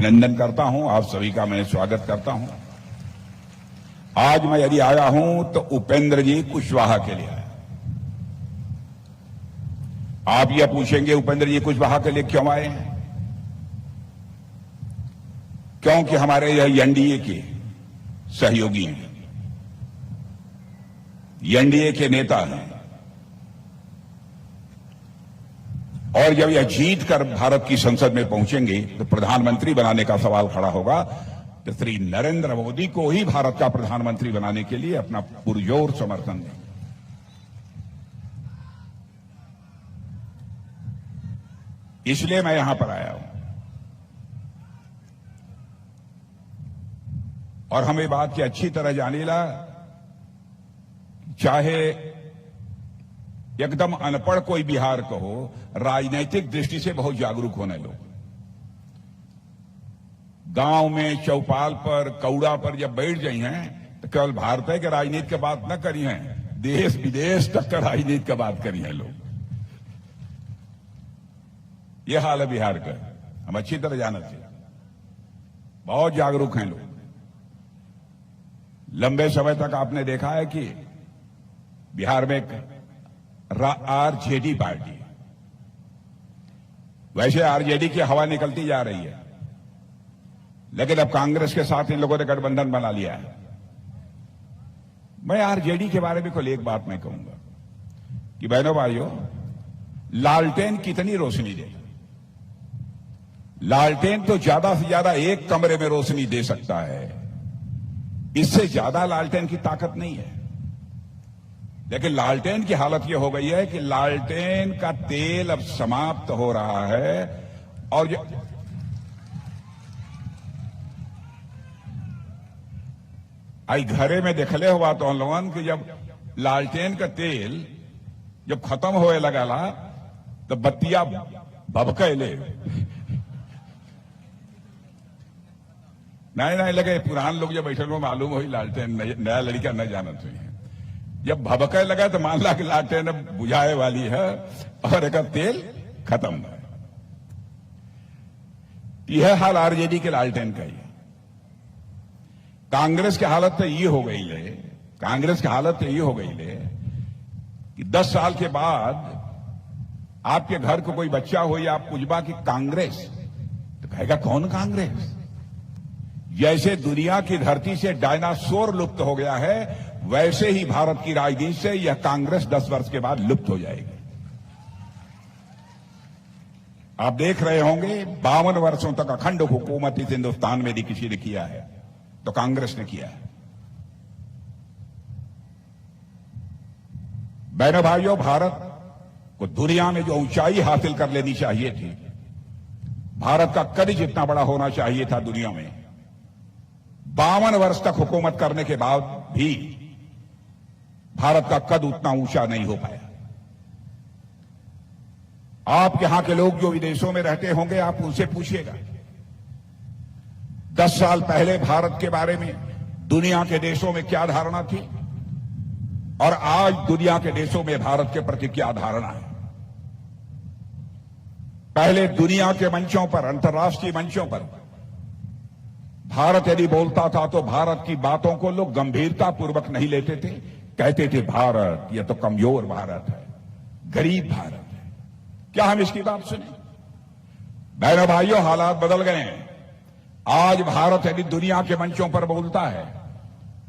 अभिनंदन करता हूं, आप सभी का मैं स्वागत करता हूं। आज मैं यदि आया हूं तो उपेंद्र जी कुशवाहा के लिए आया। आप यह पूछेंगे उपेंद्र जी कुशवाहा के लिए क्यों आए हैं? क्योंकि हमारे यह एनडीए के सहयोगी हैं, एनडीए के नेता हैं, और जब यह जीत कर भारत की संसद में पहुंचेंगे तो प्रधानमंत्री बनाने का सवाल खड़ा होगा तो श्री नरेंद्र मोदी को ही भारत का प्रधानमंत्री बनाने के लिए अपना पुरजोर समर्थन देंगे। इसलिए मैं यहां पर आया हूं और हमें बात की अच्छी तरह जानीला, चाहे एकदम अनपढ़ कोई बिहार को हो, राजनैतिक दृष्टि से बहुत जागरूक होने लोग। गांव में चौपाल पर कौड़ा पर जब बैठ जाई हैं तो केवल भारत के राजनीति की बात न करी हैं, देश विदेश तक का राजनीति की बात करी हैं लोग। यह हाल है बिहार का, हम अच्छी तरह जानते हैं, बहुत जागरूक हैं लोग। लंबे समय तक आपने देखा है कि बिहार में एक आरजेडी पार्टी, वैसे आरजेडी की हवा निकलती जा रही है, लेकिन अब कांग्रेस के साथ इन लोगों ने गठबंधन बना लिया है। मैं आरजेडी के बारे में कोई एक बात मैं कहूंगा कि बहनों भाइयों, लालटेन कितनी रोशनी दे? लालटेन तो ज्यादा से ज्यादा एक कमरे में रोशनी दे सकता है, इससे ज्यादा लालटेन की ताकत नहीं है। लेकिन लालटेन की हालत यह हो गई है कि लालटेन का तेल अब समाप्त हो रहा है और आई घरे में देखले हुआ तो हम लोगन कि जब लालटेन का तेल जब खत्म होए लगा ला तो बत्तियां भभकैले नहीं लगे। पुरान लोग जब बैठे मालूम हो लालटेन नया लड़का न जानत हुई है, जब भभके लगा तो मान ला कि लालटेन बुझाए वाली है और एक तेल खत्म है। यह हाल आरजेडी के लालटेन का ही। कांग्रेस की हालत तो ये हो गई है, कांग्रेस की हालत तो ये हो गई है कि 10 साल के बाद आपके घर को कोई बच्चा हो या आप पूछबा कि कांग्रेस, तो कहेगा कौन कांग्रेस? जैसे दुनिया की धरती से डायनासोर लुप्त हो गया है, वैसे ही भारत की राजनीति से यह कांग्रेस 10 वर्ष के बाद लुप्त हो जाएगी। आप देख रहे होंगे 52 वर्षों तक अखंड हुकूमत इस हिंदुस्तान में यदि किसी ने किया है तो कांग्रेस ने किया है। बहनों भाइयों, भारत को दुनिया में जो ऊंचाई हासिल कर लेनी चाहिए थी, भारत का कद जितना बड़ा होना चाहिए था दुनिया में, 52 वर्ष तक हुकूमत करने के बाद भी भारत का कद उतना ऊंचा नहीं हो पाया। आप यहां के लोग जो विदेशों में रहते होंगे, आप उनसे पूछिएगा 10 साल पहले भारत के बारे में दुनिया के देशों में क्या धारणा थी और आज दुनिया के देशों में भारत के प्रति क्या धारणा है। पहले दुनिया के मंचों पर, अंतर्राष्ट्रीय मंचों पर भारत यदि बोलता था तो भारत की बातों को लोग गंभीरता पूर्वक नहीं लेते थे, कहते थे भारत यह तो कमजोर भारत है, गरीब भारत है। क्या हम इसकी बात सुने? बहनों भाइयों, हालात बदल गए हैं। आज भारत यदि दुनिया के मंचों पर बोलता है,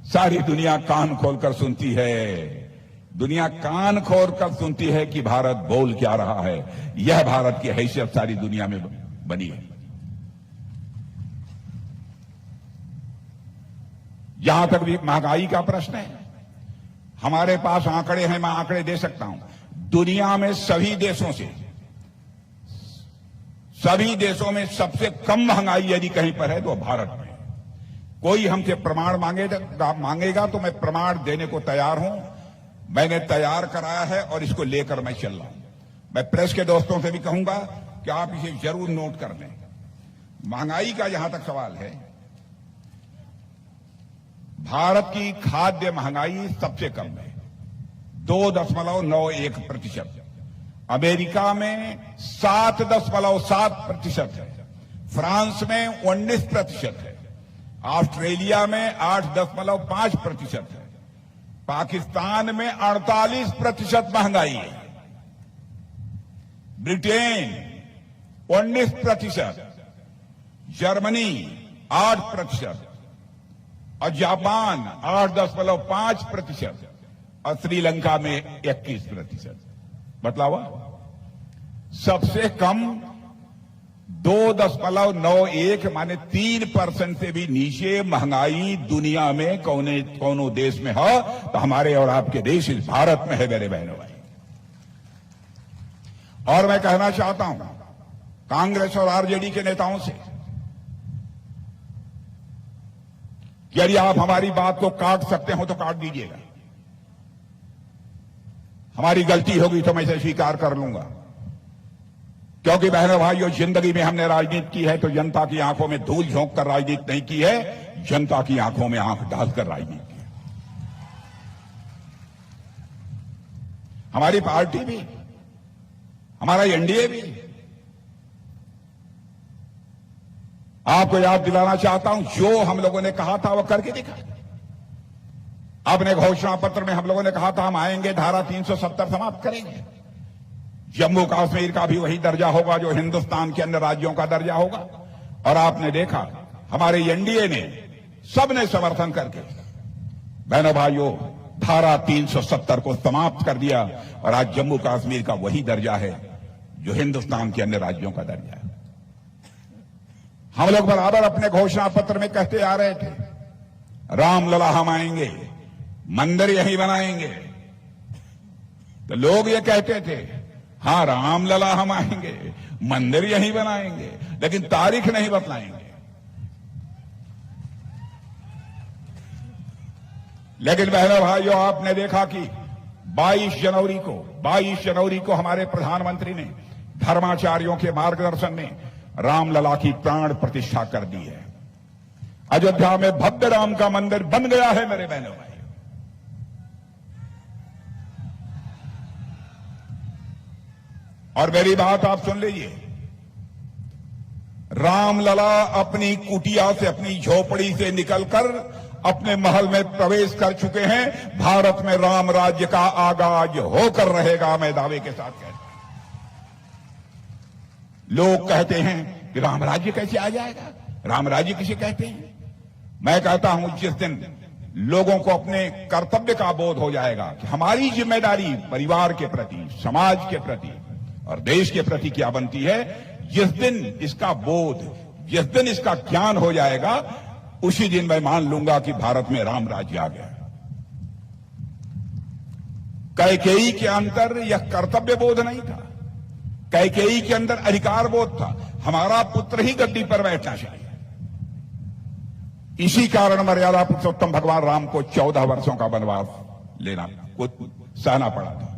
सारी दुनिया कान खोलकर सुनती है। दुनिया कान खोलकर सुनती है कि भारत बोल क्या रहा है। यह भारत की हैसियत सारी दुनिया में बनी है। यहां तक भी महंगाई का प्रश्न है, हमारे पास आंकड़े हैं, मैं आंकड़े दे सकता हूं। दुनिया में सभी देशों में सबसे कम महंगाई यदि कहीं पर है तो भारत में। कोई हमसे प्रमाण मांगेगा तो मैं प्रमाण देने को तैयार हूं। मैंने तैयार कराया है और इसको लेकर मैं चल रहा हूं। मैं प्रेस के दोस्तों से भी कहूंगा कि आप इसे जरूर नोट कर लें। महंगाई का जहां तक सवाल है, भारत की खाद्य महंगाई सबसे कम है, 2.91%। अमेरिका में 7.7% है। फ्रांस में 19% है, ऑस्ट्रेलिया में 8.5% है, पाकिस्तान में 48% महंगाई है, ब्रिटेन 19%, जर्मनी 8% और जापान 8.5% और श्रीलंका में 21%। बतलावा सबसे कम 2.91 माने 3% से भी नीचे महंगाई दुनिया में कौनो देश में है तो हमारे और आपके देश इस भारत में है मेरे बहनों भाई। और मैं कहना चाहता हूं कांग्रेस और आरजेडी के नेताओं से कि यदि आप हमारी बात को काट सकते हो तो काट दीजिएगा, हमारी गलती होगी तो मैं इसे स्वीकार कर लूंगा, क्योंकि बहनों भाइयों जिंदगी में हमने राजनीति की है तो जनता की आंखों में धूल झोंक कर राजनीति नहीं की है, जनता की आंखों में आंख डालकर राजनीति की है। हमारी पार्टी भी, हमारा एनडीए भी, आपको याद दिलाना चाहता हूं जो हम लोगों ने कहा था वो करके दिखा। अपने घोषणा पत्र में हम लोगों ने कहा था हम आएंगे, धारा 370 समाप्त करेंगे, जम्मू कश्मीर का भी वही दर्जा होगा जो हिंदुस्तान के अन्य राज्यों का दर्जा होगा। और आपने देखा हमारे एनडीए ने सबने समर्थन करके बहनों भाइयों धारा 370 को समाप्त कर दिया और आज जम्मू कश्मीर का वही दर्जा है जो हिंदुस्तान के अन्य राज्यों का दर्जा है। हम लोग बराबर अपने घोषणा पत्र में कहते आ रहे थे रामलला हम आएंगे, मंदिर यहीं बनाएंगे, तो लोग ये कहते थे हां रामलला हम आएंगे, मंदिर यहीं बनाएंगे, लेकिन तारीख नहीं बतलाएंगे। लेकिन बहनों भाइयों आपने देखा कि 22 जनवरी को हमारे प्रधानमंत्री ने धर्माचार्यों के मार्गदर्शन में रामलला की प्राण प्रतिष्ठा कर दी है। अयोध्या में भव्य राम का मंदिर बन गया है मेरे बहनों भाई। और मेरी बात आप सुन लीजिए, रामलला अपनी कुटिया से, अपनी झोपड़ी से निकलकर अपने महल में प्रवेश कर चुके हैं। भारत में राम राज्य का आगाज होकर रहेगा, मैं दावे के साथ कहता हूं। लोग कहते हैं कि राम राज्य कैसे आ जाएगा, राम राज्य किसे कहते हैं। मैं कहता हूं जिस दिन लोगों को अपने कर्तव्य का बोध हो जाएगा कि हमारी जिम्मेदारी परिवार के प्रति, समाज के प्रति और देश के प्रति क्या बनती है, जिस दिन इसका बोध, जिस दिन इसका ज्ञान हो जाएगा, उसी दिन मैं मान लूंगा कि भारत में राम राज्य आ गया। कैकेयी के अंदर यह कर्तव्य बोध नहीं था, कैकेयी के अंदर अधिकार बोध था, हमारा पुत्र ही गद्दी पर बैठना चाहिए। इसी कारण मर्यादा पुरुषोत्तम भगवान राम को 14 वर्षों का वनवास लेना को सहना पड़ा था।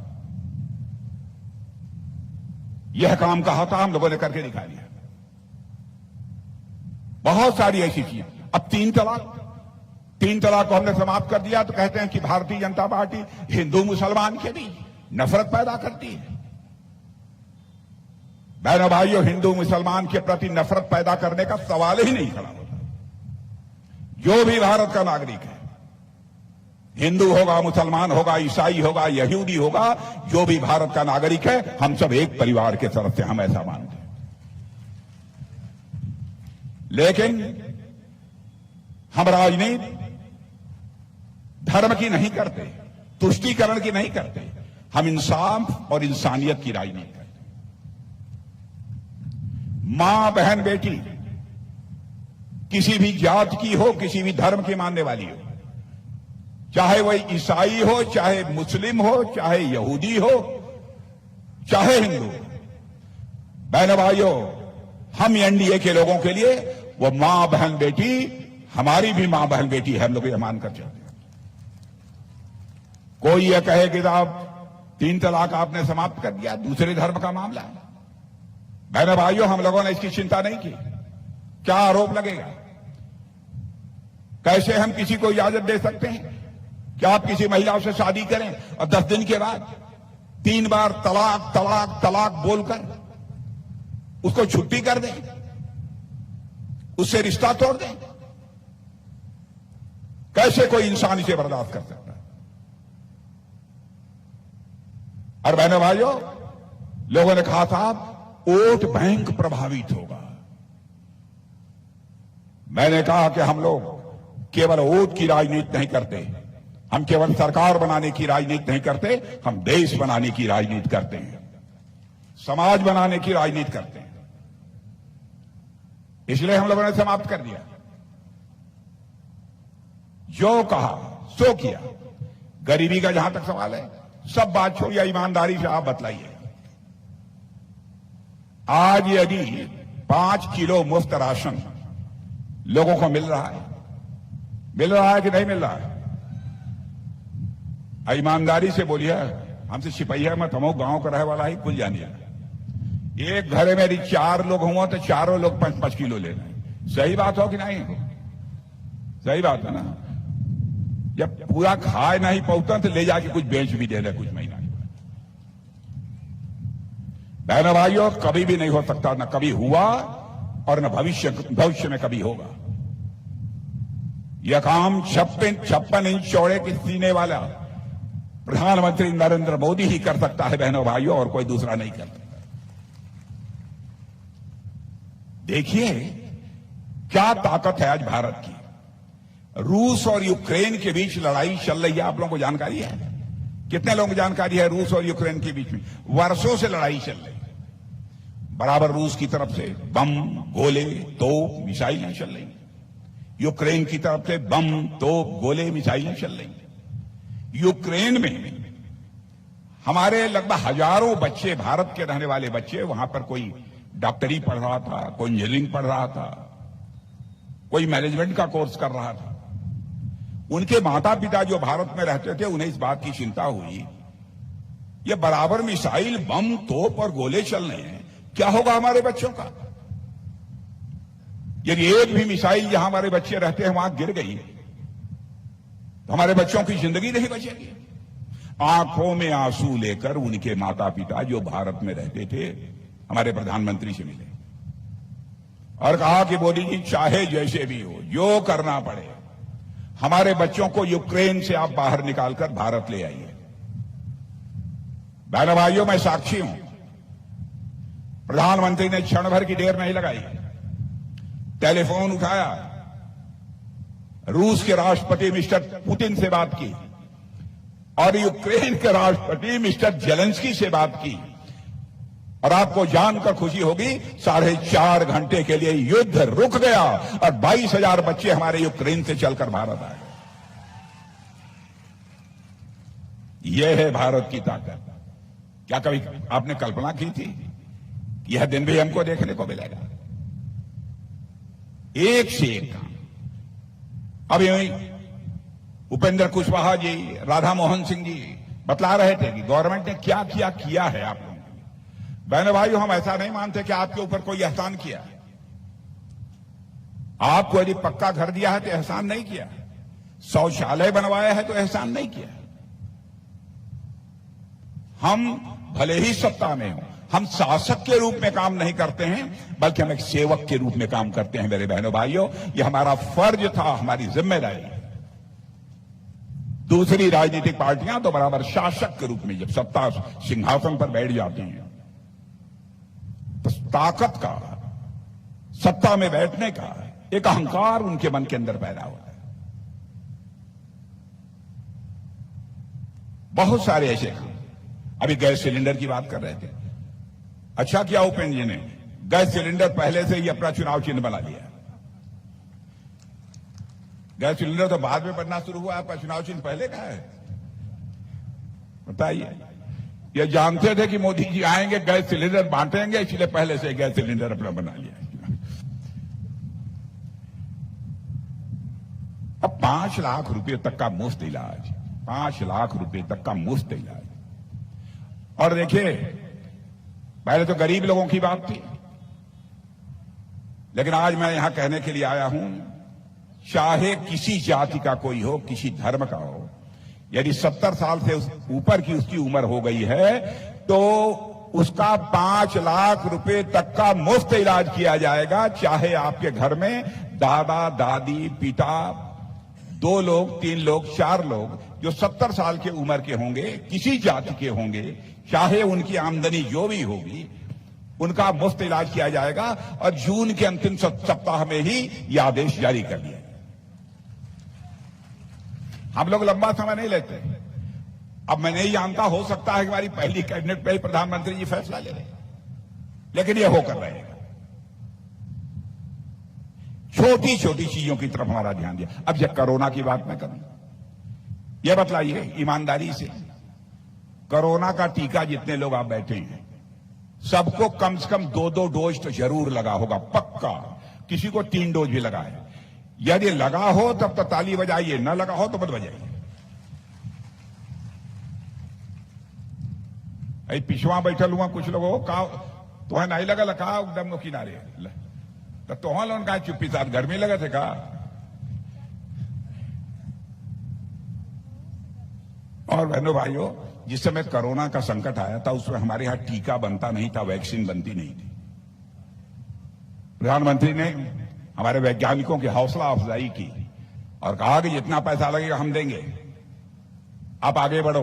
यह काम कहा था, हम लोगों ने करके दिखा दिया। बहुत सारी ऐसी चीजें। अब 3 तलाक को हमने समाप्त कर दिया तो कहते हैं कि भारतीय जनता पार्टी हिंदू मुसलमान के बीच नफरत पैदा करती है। बहनों भाइयों, हिंदू मुसलमान के प्रति नफरत पैदा करने का सवाल ही नहीं खड़ा होता। जो भी भारत का नागरिक है, हिंदू होगा, मुसलमान होगा, ईसाई होगा, यहूदी होगा, जो भी भारत का नागरिक है, हम सब एक परिवार के तरफ से हम ऐसा मानते हैं। लेकिन हम राजनीति धर्म की नहीं करते, तुष्टीकरण की नहीं करते, हम इंसाफ और इंसानियत की राजनीति करते। मां, बहन, बेटी किसी भी जात की हो, किसी भी धर्म की मानने वाली हो, चाहे वह ईसाई हो, चाहे मुस्लिम हो, चाहे यहूदी हो, चाहे हिंदू, बहनों भाइयों, हम एनडीए के लोगों के लिए वो मां, बहन, बेटी, हमारी भी मां, बहन, बेटी है, हम लोग ये मानकर चलते हैं। कोई ये कहे कि साहब 3 तलाक आपने समाप्त कर दिया, दूसरे धर्म का मामला है। बहनों भाइयों, हम लोगों ने इसकी चिंता नहीं की। क्या आरोप लगेगा? कैसे हम किसी को इजाजत दे सकते हैं कि आप किसी महिला से शादी करें और 10 दिन के बाद 3 बार तलाक तलाक तलाक बोलकर उसको छुट्टी कर दें? उससे रिश्ता तोड़ दें। कैसे कोई इंसान इसे बर्दाश्त कर सकता है? और बहनों भाइयों, लोगों ने कहा था वोट बैंक प्रभावित होगा। मैंने कहा कि हम लोग केवल वोट की राजनीति नहीं करते, हम केवल सरकार बनाने की राजनीति नहीं करते, हम देश बनाने की राजनीति करते हैं, समाज बनाने की राजनीति करते हैं। इसलिए हम लोगों ने समाप्त कर दिया। जो कहा सो किया। गरीबी का जहां तक सवाल है, सब बात छोड़िए, ईमानदारी से आप बतलाइए। आज यदि 5 किलो मुफ्त राशन लोगों को मिल रहा है कि नहीं मिल रहा है? ईमानदारी से बोलिए, हमसे सिपहिया मत, हम गांव का रहे वाला ही कुल जानिए। एक घरे में यदि 4 लोग हुआ तो चारों लोग 5-5 किलो ले लें। सही बात हो कि नहीं? सही बात है ना? जब पूरा खाए नहीं पहुंचता तो ले जाके कुछ बेच भी दे रहे कुछ महीना। बहनों भाइयों, कभी भी नहीं हो सकता, न कभी हुआ और न भविष्य में कभी होगा। यह काम 56 इंच चौड़े के सीने वाला प्रधानमंत्री नरेंद्र मोदी ही कर सकता है बहनों भाइयों, और कोई दूसरा नहीं कर सकता। देखिए क्या ताकत है आज भारत की। रूस और यूक्रेन के बीच लड़ाई चल रही है, आप लोगों को जानकारी है? कितने लोगों को जानकारी है? रूस और यूक्रेन के बीच में वर्षों से लड़ाई चल रही है। बराबर रूस की तरफ से बम, गोले, तोप, मिसाइलें चल रही, यूक्रेन की तरफ से बम, तोप, गोले, मिसाइलें चल रही। यूक्रेन में हमारे लगभग हजारों बच्चे, भारत के रहने वाले बच्चे, वहां पर कोई डॉक्टरी पढ़ रहा था, कोई इंजीनियरिंग पढ़ रहा था, कोई मैनेजमेंट का कोर्स कर रहा था। उनके माता पिता जो भारत में रहते थे, उन्हें इस बात की चिंता हुई, ये बराबर मिसाइल, बम, तोप और गोले चल रहे हैं, क्या होगा हमारे बच्चों का? यदि एक भी मिसाइल जहां हमारे बच्चे रहते हैं वहां गिर गई तो हमारे बच्चों की जिंदगी नहीं बचेगी। आंखों में आंसू लेकर उनके माता पिता जो भारत में रहते थे हमारे प्रधानमंत्री से मिले और कहा कि मोदी जी, चाहे जैसे भी हो, जो करना पड़े, हमारे बच्चों को यूक्रेन से आप बाहर निकालकर भारत ले आइए। बहनों भाइयों, मैं साक्षी हूं, प्रधानमंत्री ने क्षण भर की देर नहीं लगाई, टेलीफोन उठाया, रूस के राष्ट्रपति मिस्टर पुतिन से बात की और यूक्रेन के राष्ट्रपति मिस्टर जेलेंस्की से बात की। और आपको जानकर खुशी होगी, 4.5 घंटे के लिए युद्ध रुक गया और 22,000 बच्चे हमारे यूक्रेन से चलकर भारत आए। यह है भारत की ताकत। क्या कभी आपने कल्पना की थी यह दिन भी हमको देखने को मिलेगा? एक से एक काम। अभी उपेंद्र कुशवाहा जी, राधा मोहन सिंह जी बतला रहे थे कि गवर्नमेंट ने क्या किया है आप लोगों के लिए। बहनों भाइयों, हम ऐसा नहीं मानते कि आपके ऊपर कोई एहसान किया है। आपको यदि पक्का घर दिया है तो एहसान नहीं किया, शौचालय बनवाया है तो एहसान नहीं किया। हम भले ही सत्ता में हो, हम शासक के रूप में काम नहीं करते हैं, बल्कि हम एक सेवक के रूप में काम करते हैं। मेरे बहनों भाइयों, यह हमारा फर्ज था, हमारी जिम्मेदारी। दूसरी राजनीतिक पार्टियां तो बराबर शासक के रूप में जब सत्ता सिंहासन पर बैठ जाती हैं तो ताकत का, सत्ता में बैठने का एक अहंकार उनके मन के अंदर पैदा हुआ है। बहुत सारे ऐसे काम। अभी गैस सिलेंडर की बात कर रहे थे। अच्छा किया उपेंद्र जी ने गैस सिलेंडर पहले से ही अपना चुनाव चिन्ह बना लिया। गैस सिलेंडर तो बाद में बनना शुरू हुआ, आपका चुनाव चिन्ह पहले का है। बताइए, ये जानते थे कि मोदी जी आएंगे, गैस सिलेंडर बांटेंगे, इसलिए पहले से गैस सिलेंडर अपना बना लिया। अब 5 लाख रुपए तक का मुफ्त इलाज, 5 लाख रुपए तक का मुफ्त इलाज। और देखिए, पहले तो गरीब लोगों की बात थी, लेकिन आज मैं यहां कहने के लिए आया हूं, चाहे किसी जाति का कोई हो, किसी धर्म का हो, यदि 70 साल से ऊपर की उसकी उम्र हो गई है तो उसका 5 लाख रुपए तक का मुफ्त इलाज किया जाएगा, चाहे आपके घर में दादा दादी पिता 2 लोग 3 लोग 4 लोग जो 70 साल के उम्र के होंगे, किसी जाति के होंगे, चाहे उनकी आमदनी जो भी होगी, उनका मुफ्त इलाज किया जाएगा। और जून के अंतिम सप्ताह में ही यह आदेश जारी कर दिया। हम लोग लंबा समय नहीं लेते। अब मैं नहीं जानता, हो सकता है कि हमारी पहली कैबिनेट पे ही प्रधानमंत्री जी फैसला ले रहे, लेकिन यह होकर रहेगा। छोटी छोटी चीजों की तरफ हमारा ध्यान दिया। अब जब कोरोना की बात मैं करूं, यह बतलाइए ईमानदारी से, कोरोना का टीका जितने लोग आप बैठे हैं, सबको कम से कम 2-2 डोज तो जरूर लगा होगा, पक्का। किसी को 3 डोज भी लगा है। यदि लगा हो तब तो ताली बजाइए, न लगा हो तो मत बजाइए। अरे पिछवा बैठल हुआ कुछ लोगों का तो है नहीं लगा का एकदम किनारे तो लोन का चुप्पी साथ घर में लगा थे का। और बहनों भाइयों, जिस समय कोरोना का संकट आया था उसमें हमारे यहां टीका बनता नहीं था, वैक्सीन बनती नहीं थी। प्रधानमंत्री ने हमारे वैज्ञानिकों की हौसला अफजाई की और कहा कि जितना पैसा लगेगा हम देंगे, आप आगे बढ़ो,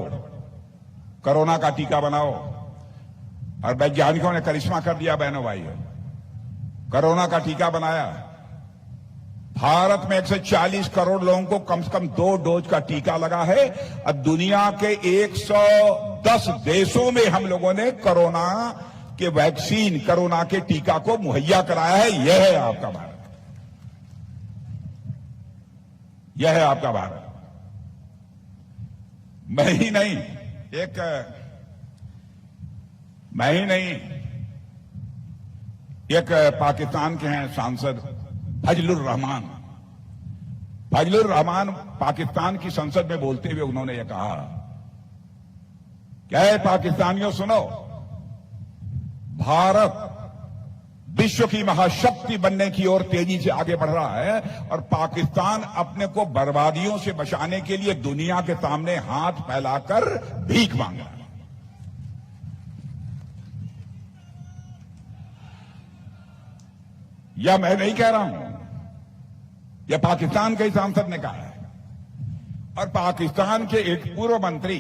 कोरोना का टीका बनाओ। और वैज्ञानिकों ने करिश्मा कर दिया बहनों भाइयों, कोरोना का टीका बनाया। भारत में 140 करोड़ लोगों को कम से कम 2 डोज का टीका लगा है और दुनिया के 110 देशों में हम लोगों ने कोरोना के वैक्सीन, कोरोना के टीका को मुहैया कराया है। यह है आपका भारत, यह है आपका भारत। मैं ही नहीं, एक पाकिस्तान के हैं सांसद फजलुर रहमान पाकिस्तान की संसद में बोलते हुए उन्होंने यह कहा, क्या है पाकिस्तानियों सुनो, भारत विश्व की महाशक्ति बनने की ओर तेजी से आगे बढ़ रहा है और पाकिस्तान अपने को बर्बादियों से बचाने के लिए दुनिया के सामने हाथ फैलाकर भीख मांग रहा है। यह मैं नहीं कह रहा हूं, यह पाकिस्तान के सांसद ने कहा है। और पाकिस्तान के एक पूर्व मंत्री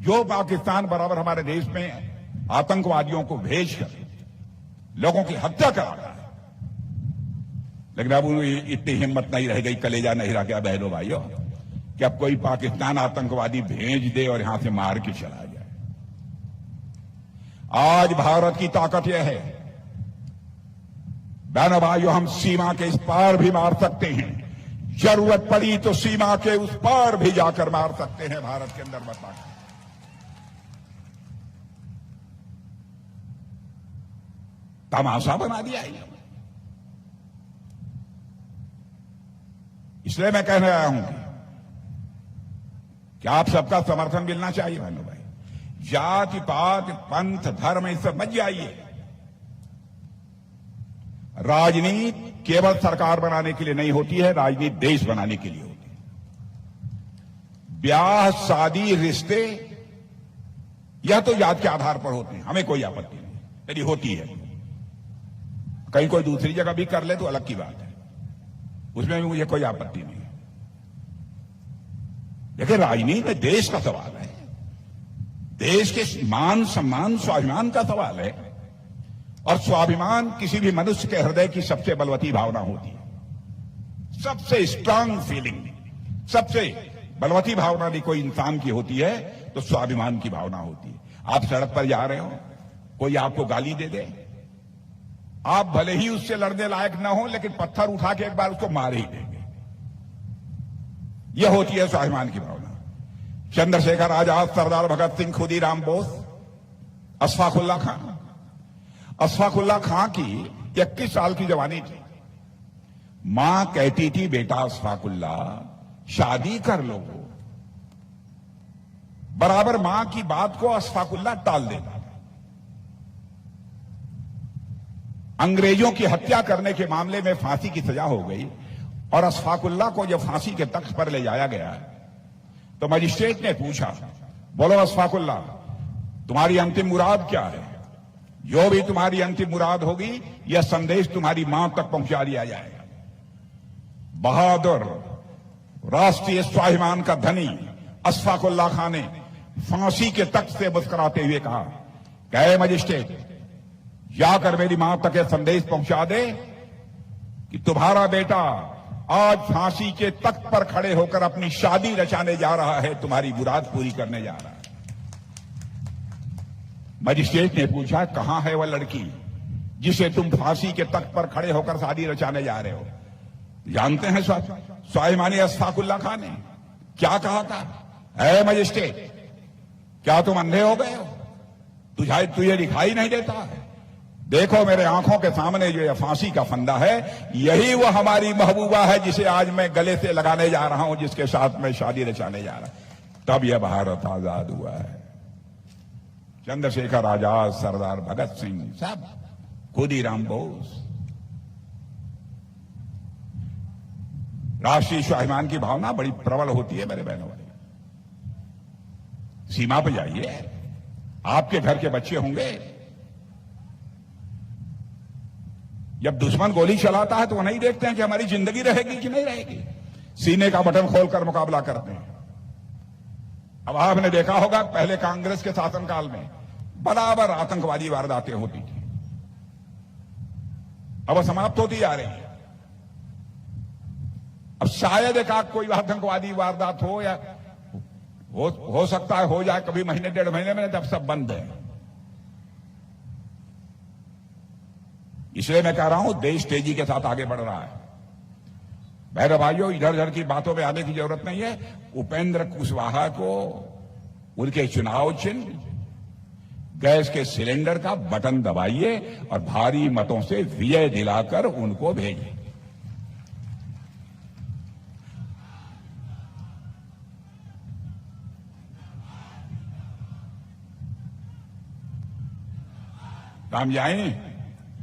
जो पाकिस्तान बराबर हमारे देश में आतंकवादियों को भेजकर लोगों की हत्या करा रहा है, लेकिन अब इतनी हिम्मत नहीं रह गई, कलेजा नहीं रह गया बहनों भाइयों, कि अब कोई पाकिस्तान आतंकवादी भेज दे और यहां से मार के चला जाए। आज भारत की ताकत यह है बहनों भाइयों, हम सीमा के इस पार भी मार सकते हैं, जरूरत पड़ी तो सीमा के उस पार भी जाकर मार सकते हैं भारत के अंदर बताकर। तमाशा बना दिया है। इसलिए मैं कहने आया हूं कि आप सबका समर्थन मिलना चाहिए भाइयों भाई। जाति पात पंथ धर्म इस सब मत जाइए। राजनीति केवल सरकार बनाने के लिए नहीं होती है, राजनीति देश बनाने के लिए होती है। ब्याह शादी रिश्ते यह तो जात के आधार पर होते हैं, हमें कोई आपत्ति नहीं, यदि होती है। कहीं कोई दूसरी जगह भी कर ले तो अलग की बात है, उसमें भी मुझे कोई आपत्ति नहीं है। लेकिन राजनीति में देश का सवाल है, देश के मान सम्मान स्वाभिमान का सवाल है। और स्वाभिमान किसी भी मनुष्य के हृदय की सबसे बलवती भावना होती है, सबसे स्ट्रांग फीलिंग, सबसे बलवती भावना भी कोई इंसान की होती है तो स्वाभिमान की भावना होती है। आप सड़क पर जा रहे हो, कोई आपको गाली दे दे, आप भले ही उससे लड़ने लायक ना हो, लेकिन पत्थर उठा के एक बार उसको मार ही देंगे। यह होती है स्वाभिमान की भावना। चंद्रशेखर आजाद, सरदार भगत सिंह, खुदीराम बोस, अशफाकुल्ला खान। अशफाकुल्ला खां की 21 साल की जवानी थी। मां कहती थी, बेटा अशफाकुल्ला शादी कर लो। बराबर मां की बात को अशफाकुल्ला टाल देता। अंग्रेजों की हत्या करने के मामले में फांसी की सजा हो गई और अशफाकुल्ला को जब फांसी के तख्त पर ले जाया गया तो मजिस्ट्रेट ने पूछा, बोलो अशफाकुल्ला, तुम्हारी अंतिम मुराद क्या है? जो भी तुम्हारी अंतिम मुराद होगी, यह संदेश तुम्हारी मां तक पहुंचा दिया जाएगा। बहादुर राष्ट्रीय स्वाभिमान का धनी अशफाकुल्लाह खान ने फांसी के तख्त से मुस्कुराते हुए कहा, कहे मजिस्ट्रेट, जाकर मेरी मां तक यह संदेश पहुंचा दे कि तुम्हारा बेटा आज फांसी के तख्त पर खड़े होकर अपनी शादी रचाने जा रहा है, तुम्हारी मुराद पूरी करने जा रहा है। मजिस्ट्रेट ने पूछा, कहां है वह लड़की जिसे तुम फांसी के तख्त पर खड़े होकर शादी रचाने जा रहे हो? जानते हैं स्वाभिमानी अशफाकुल्लाह खान ने क्या कहा था? ऐ मजिस्ट्रेट, क्या तुम अंधे हो गए हो? तुझे दिखाई नहीं देता है? देखो मेरे आंखों के सामने जो यह फांसी का फंदा है, यही वो हमारी महबूबा है जिसे आज मैं गले से लगाने जा रहा हूं, जिसके साथ मैं शादी रचाने जा रहा हूं। तब यह भारत आजाद हुआ है। चंद्रशेखर आजाद, सरदार भगत सिंह, सब, खुदीराम बोस। राष्ट्रीय स्वाभिमान की भावना बड़ी प्रबल होती है मेरे बहनों भाई। सीमा पर जाइए, आपके घर के बच्चे होंगे, जब दुश्मन गोली चलाता है तो वो नहीं देखते हैं कि हमारी जिंदगी रहेगी कि नहीं रहेगी, सीने का बटन खोलकर मुकाबला करते हैं। अब आपने देखा होगा, पहले कांग्रेस के शासनकाल में बराबर आतंकवादी वारदातें होती थी, अब वो समाप्त होती जा रही है। अब शायद एक आध कोई आतंकवादी वारदात हो, या हो सकता है हो जाए कभी महीने डेढ़ महीने में, तब सब बंद है। इसलिए मैं कह रहा हूं, देश तेजी के साथ आगे बढ़ रहा है। बहनों भाइयों, इधर उधर की बातों में आने की जरूरत नहीं है। उपेंद्र कुशवाहा को उनके चुनाव चिन्ह गैस के सिलेंडर का बटन दबाइए और भारी मतों से विजय दिलाकर उनको भेजिए।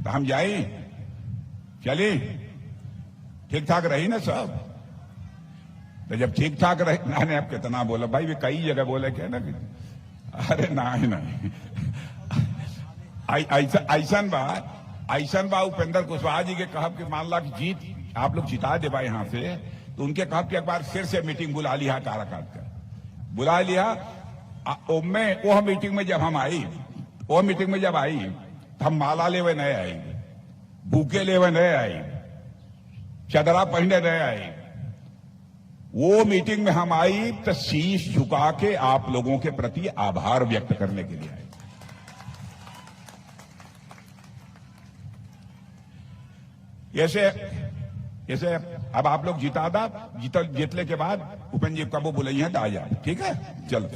हम जाए चली, ठीक ठाक रही ना सब? तो जब ठीक ठाक रही, मैंने अब कितना बोला भाई, भी कई जगह बोले क्या ना कि अरे नहीं ऐसा बा उपेंद्र कुशवाहा जी के कहा कि मान ला कि जीत आप लोग जिता दे भाई यहां से, तो उनके कहा कि एक बार फिर से मीटिंग बुला लिया काराकाट का, बुला लिया। वो मीटिंग में जब हम आई, वो मीटिंग में जब आई, हम माला लेवे नहीं आई, बुके लेवे नहीं आई, चदरा पहने नहीं आई। वो मीटिंग में हम आई तो शीश झुका के आप लोगों के प्रति आभार व्यक्त करने के लिए आई। ऐसे अब आप लोग जितले के बाद उपेंद्र जी कबो बुलाइए तो आ जाए, ठीक है? चलो।